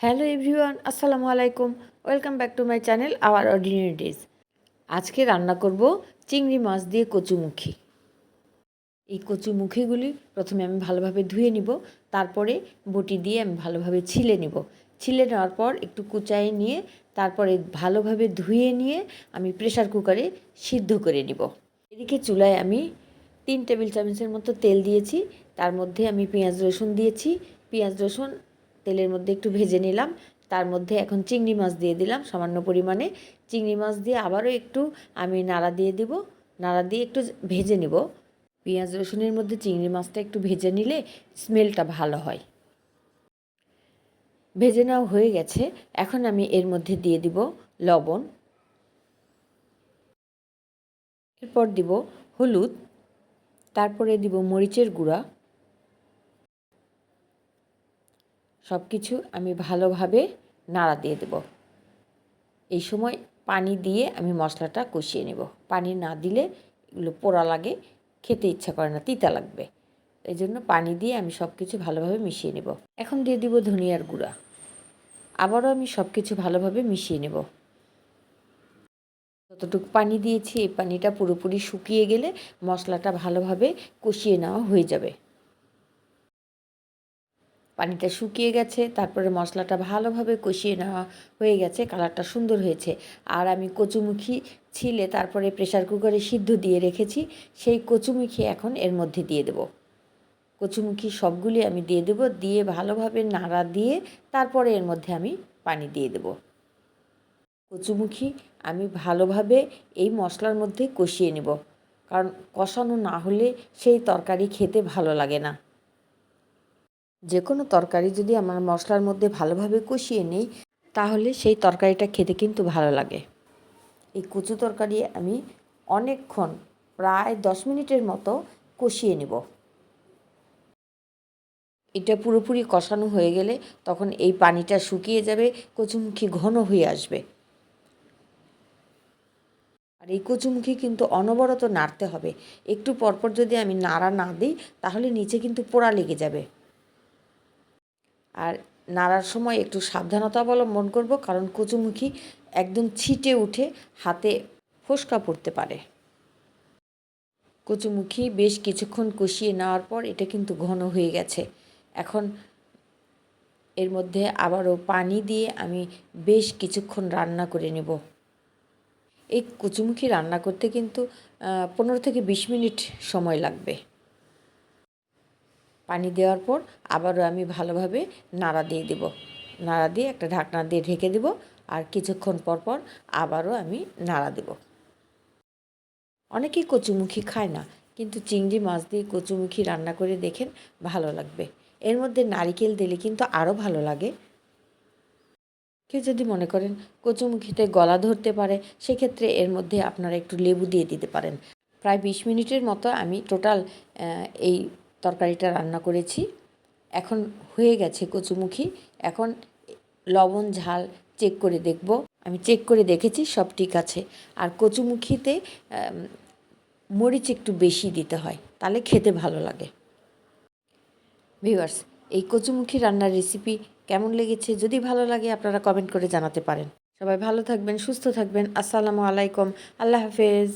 Hello everyone, আসসালামু আলাইকুম। Welcome back to my channel hour ordinary days. আজকে রান্না করব চিংড়ি মাছ দিয়ে কচুমুখী। এই কচুমুখীগুলি প্রথমে আমি ভালোভাবে ধুয়ে নিব, তারপরে বটি দিয়ে আমি ভালোভাবে ছিলে নিব। ছিলে নেওয়ার পর একটু কুচায়ে নিয়ে তারপরে ভালোভাবে ধুয়ে নিয়ে আমি প্রেসার কুকারে সিদ্ধ করে নিব। এদিকে চুলায় আমি 3 টেবিল চামচের মতো তেল দিয়েছি, তার মধ্যে আমি পেঁয়াজ রসুন দিয়েছি। পেঁয়াজ রসুন তেলের মধ্যে একটু ভেজে নিলাম, তার মধ্যে এখন চিংড়ি মাছ দিয়ে দিলাম সামান্য পরিমাণে। চিংড়ি মাছ দিয়ে আবারও একটু আমি নাড়া দিয়ে দিব, নাড়া দিয়ে একটু ভেজে নিব। পেঁয়াজ রসুনের মধ্যে চিংড়ি মাছটা একটু ভেজে নিলে স্মেলটা ভালো হয়। ভেজে নেওয়া হয়ে গেছে, এখন আমি এর মধ্যে দিয়ে দিব লবণ, এরপর দিব হলুদ, তারপরে দিব মরিচের গুঁড়া। সব কিছু আমি ভালোভাবে নাড়া দিয়ে দেব। এই সময় পানি দিয়ে আমি মশলাটা কষিয়ে নেব। পানি না দিলে এগুলো পোড়া লাগে, খেতে ইচ্ছা করে না, তিতা লাগবে। এই জন্য পানি দিয়ে আমি সব কিছু ভালোভাবে মিশিয়ে নেব। এখন দিয়ে দিব ধনিয়ার গুঁড়া। আবারও আমি সব কিছু ভালোভাবে মিশিয়ে নেব। যতটুকু পানি দিয়েছি এই পানিটা পুরোপুরি শুকিয়ে গেলে মশলাটা ভালোভাবে কষিয়ে নেওয়া হয়ে যাবে। পানিটা শুকিয়ে গেছে, তারপরে মশলাটা ভালোভাবে কষিয়ে নেওয়া হয়ে গেছে, কালারটা সুন্দর হয়েছে। আর আমি কচুমুখী ছিলে তারপরে প্রেসার কুকারে সিদ্ধ দিয়ে রেখেছি, সেই কচুমুখী এখন এর মধ্যে দিয়ে দেব। কচুমুখী সবগুলি আমি দিয়ে দেব, দিয়ে ভালোভাবে নাড়া দিয়ে তারপরে এর মধ্যে আমি পানি দিয়ে দেব। কচুমুখী আমি ভালোভাবে এই মশলার মধ্যে কষিয়ে নেব, কারণ কষানো না হলে সেই তরকারি খেতে ভালো লাগে না। যে কোনো তরকারি যদি আমার মশলার মধ্যে ভালোভাবে কষিয়ে নিই তাহলে সেই তরকারিটা খেতে কিন্তু ভালো লাগে। এই কচু তরকারি আমি অনেকক্ষণ, প্রায় 10 মিনিটের মতো কষিয়ে নেব। এটা পুরোপুরি কষানো হয়ে গেলে তখন এই পানিটা শুকিয়ে যাবে, কচুমুখী ঘন হয়ে আসবে। আর এই কচুমুখী কিন্তু অনবরত নাড়তে হবে। একটু পরপর যদি আমি নাড়া না দিই তাহলে নিচে কিন্তু পোড়া লেগে যাবে। আর নাড়ার সময় একটু সাবধানতা অবলম্বন করব, কারণ কচুমুখী একদম ছিটে উঠে হাতে ফোস্কা পড়তে পারে। কচুমুখী বেশ কিছুক্ষণ কষিয়ে নেওয়ার পর এটা কিন্তু ঘন হয়ে গেছে। এখন এর মধ্যে আবারও পানি দিয়ে আমি বেশ কিছুক্ষণ রান্না করে নেব। এই কচুমুখী রান্না করতে কিন্তু 15 থেকে 20 মিনিট সময় লাগবে। পানি দেওয়ার পর আবারও আমি ভালোভাবে নাড়া দিয়ে দেব। নাড়া দিয়ে একটা ঢাকনা দিয়ে ঢেকে দেব, আর কিছুক্ষণ পর পর আবারও আমি নাড়া দেব। অনেকেই কচুমুখী খায় না, কিন্তু চিংড়ি মাছ দিয়ে কচুমুখী রান্না করে দেখেন, ভালো লাগবে। এর মধ্যে নারিকেল দিলে কিন্তু আরও ভালো লাগে। কেউ যদি মনে করেন কচুমুখিতে গলা ধরতে পারে, সেক্ষেত্রে এর মধ্যে আপনারা একটু লেবু দিয়ে দিতে পারেন। প্রায় 20 মিনিটের মতো আমি টোটাল এই তরকারিটা রান্না করেছি। এখন হয়ে গেছে কচুমুখী। এখন লবণ ঝাল চেক করে দেখব। আমি চেক করে দেখেছি, সব ঠিক আছে। আর কচুমুখিতে মরিচ একটু বেশি দিতে হয়, তাহলে খেতে ভালো লাগে। ভিউয়ার্স, এই কচুমুখী রান্নার রেসিপি কেমন লেগেছে যদি ভালো লাগে আপনারা কমেন্ট করে জানাতে পারেন। সবাই ভালো থাকবেন, সুস্থ থাকবেন। আসসালামু আলাইকুম, আল্লাহ হাফেজ।